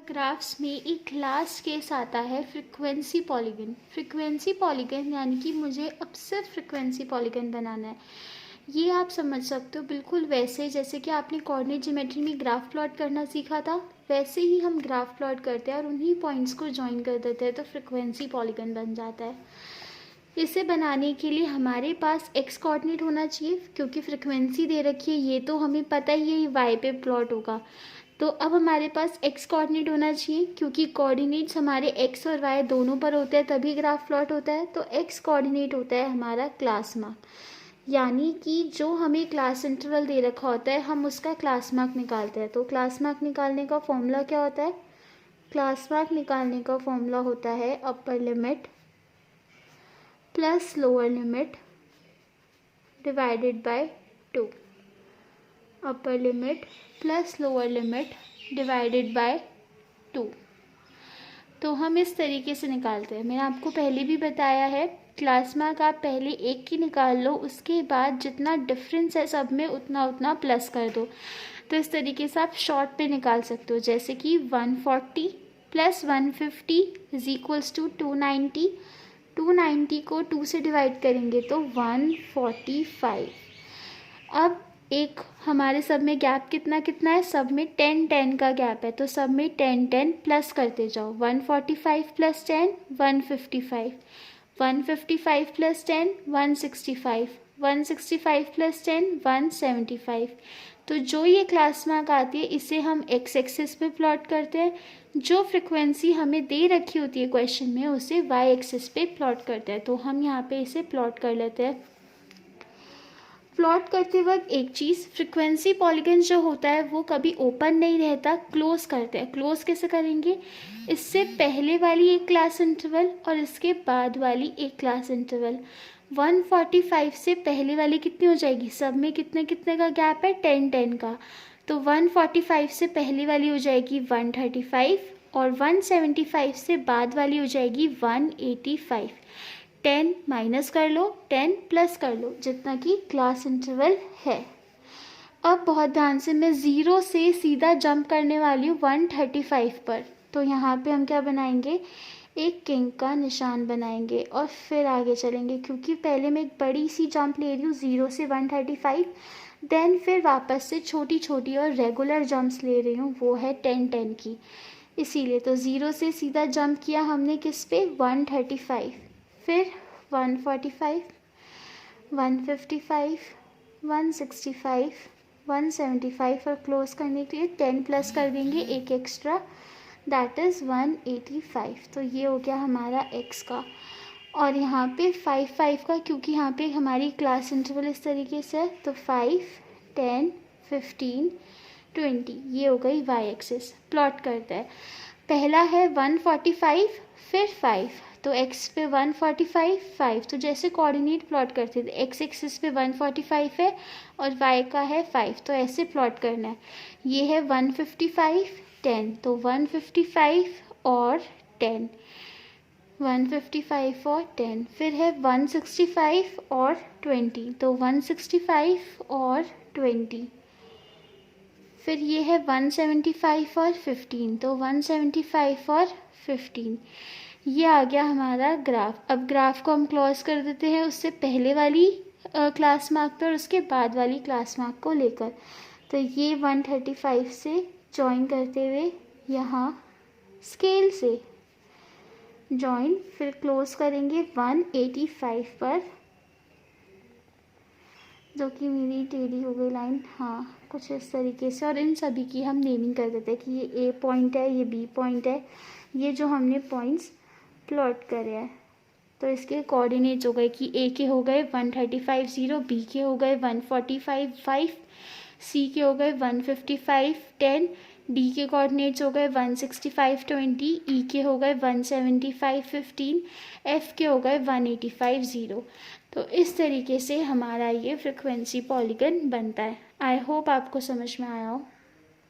Graphs में एक last case आता है फ्रीक्वेंसी पॉलीगन। फ्रीक्वेंसी पॉलीगन यानी कि मुझे अब सिर्फ फ्रीक्वेंसी पॉलीगन बनाना है। ये आप समझ सकते हो बिल्कुल वैसे जैसे कि आपने कोऑर्डिनेट ज्योमेट्री में ग्राफ प्लॉट करना सीखा था, वैसे ही हम ग्राफ प्लॉट करते हैं और उन्हीं पॉइंट्स को ज्वाइन कर देते हैं तो फ्रीक्वेंसी पॉलीगन बन जाता है। इसे बनाने के लिए हमारे पास एक्स कोऑर्डिनेट होना चाहिए क्योंकि फ्रीक्वेंसी दे रखी है, ये तो हमें पता ही है ये वाई पे प्लॉट होगा। तो अब हमारे पास एक्स कोऑर्डिनेट होना चाहिए क्योंकि कोऑर्डिनेट्स हमारे एक्स और वाई दोनों पर होते हैं तभी ग्राफ प्लॉट होता है। तो एक्स कोऑर्डिनेट होता है हमारा क्लास मार्क, यानी कि जो हमें क्लास इंटरवल दे रखा होता है हम उसका क्लास मार्क निकालते हैं। तो क्लास मार्क निकालने का फॉर्मूला क्या होता है? क्लास मार्क निकालने का फॉर्मूला होता है upper limit plus lower limit divided by 2। Upper limit plus lower limit divided by 2। तो हम इस तरीके से निकालते हैं। मैंने आपको पहले भी बताया है क्लास मार्क आप पहले एक की निकाल लो, उसके बाद जितना डिफरेंस है सब में उतना उतना प्लस कर दो। तो इस तरीके से आप शॉर्ट पे निकाल सकते हो, जैसे कि 140 प्लस 150 इज इक्वल्स टू 290। 290 को 2 से डिवाइड करेंगे तो 145। अब एक हमारे सब में गैप कितना कितना है? सब में 10-10 का गैप है, तो सब में 10-10 प्लस करते जाओ। 145 प्लस 10 155, 155 प्लस 10 165, 165 प्लस 10 175। तो जो ये क्लास मार्क आती है इसे हम एक्स एक्सिस पे प्लॉट करते हैं, जो फ्रिक्वेंसी हमें दे रखी होती है क्वेश्चन में उसे वाई एक्सिस पे प्लॉट करते हैं। तो हम यहाँ पे इसे प्लॉट कर लेते हैं। प्लॉट करते वक्त एक चीज़, फ्रिक्वेंसी पॉलीगन जो होता है वो कभी ओपन नहीं रहता, क्लोज करते हैं। क्लोज कैसे करेंगे? इससे पहले वाली एक क्लास इंटरवल और इसके बाद वाली एक क्लास इंटरवल। 145 से पहले वाली कितनी हो जाएगी? सब में कितने कितने का गैप है? 10-10 का। तो 145 से पहले वाली हो जाएगी 135 और 175 से बाद वाली हो जाएगी 185। 10 माइनस कर लो, 10 प्लस कर लो, जितना कि क्लास इंटरवल है। अब बहुत ध्यान से, मैं 0 से सीधा जंप करने वाली हूँ 135 पर। तो यहाँ पे हम क्या बनाएंगे? एक किंग का निशान बनाएंगे और फिर आगे चलेंगे, क्योंकि पहले मैं एक बड़ी सी जंप ले रही हूँ 0 से 135, देन फिर वापस से छोटी छोटी और रेगुलर जंप्स ले रही हूँ, वो है 10-10 की। इसीलिए तो 0 से सीधा जंप किया हमने किस पे? 135, फिर 145, 155, 165, 175 और क्लोज करने के लिए 10 प्लस कर देंगे एक एक्स्ट्रा, दैट इज़ 185। तो ये हो गया हमारा x का। और यहाँ पे 5 का, क्योंकि यहाँ पे हमारी क्लास इंटरवल इस तरीके से है, तो 5, 10, 15, 20 ये हो गई y एक्सिस। प्लॉट करते हैं। पहला है 145 फिर 5, तो x पे 145 5, तो जैसे कोऑर्डिनेट प्लॉट करते थे x एक्सिस पे 145 है और y का है 5, तो ऐसे प्लॉट करना है। ये है 155 10, तो 155 और 10, 155 और 10, फिर है 165 और 20, तो 165 और 20, फिर ये है 175 और 15, तो 175 और 15। ये आ गया हमारा ग्राफ। अब ग्राफ को हम क्लोज कर देते हैं उससे पहले वाली क्लास मार्क पर और उसके बाद वाली क्लास मार्क को लेकर। तो ये 135 से जॉइन करते हुए यहाँ स्केल से जॉइन, फिर क्लोज करेंगे 185 पर, जो कि मेरी टेढ़ी हो गई लाइन, हाँ कुछ इस तरीके से। और इन सभी की हम नेमिंग कर देते हैं कि ये A पॉइंट है, ये B पॉइंट है, ये जो हमने पॉइंट्स प्लॉट करे हैं। तो इसके कोऑर्डिनेट्स हो गए कि A के हो गए 135 0, B के हो गए 145 5, C के हो गए 155 10, D के कोऑर्डिनेट्स हो गए 165 20, E के हो गए 175 15, F के हो गए 185 0। तो इस तरीके से हमारा ये फ्रिक्वेंसी पॉलीगन बनता है। आई होप आपको समझ में आया हो।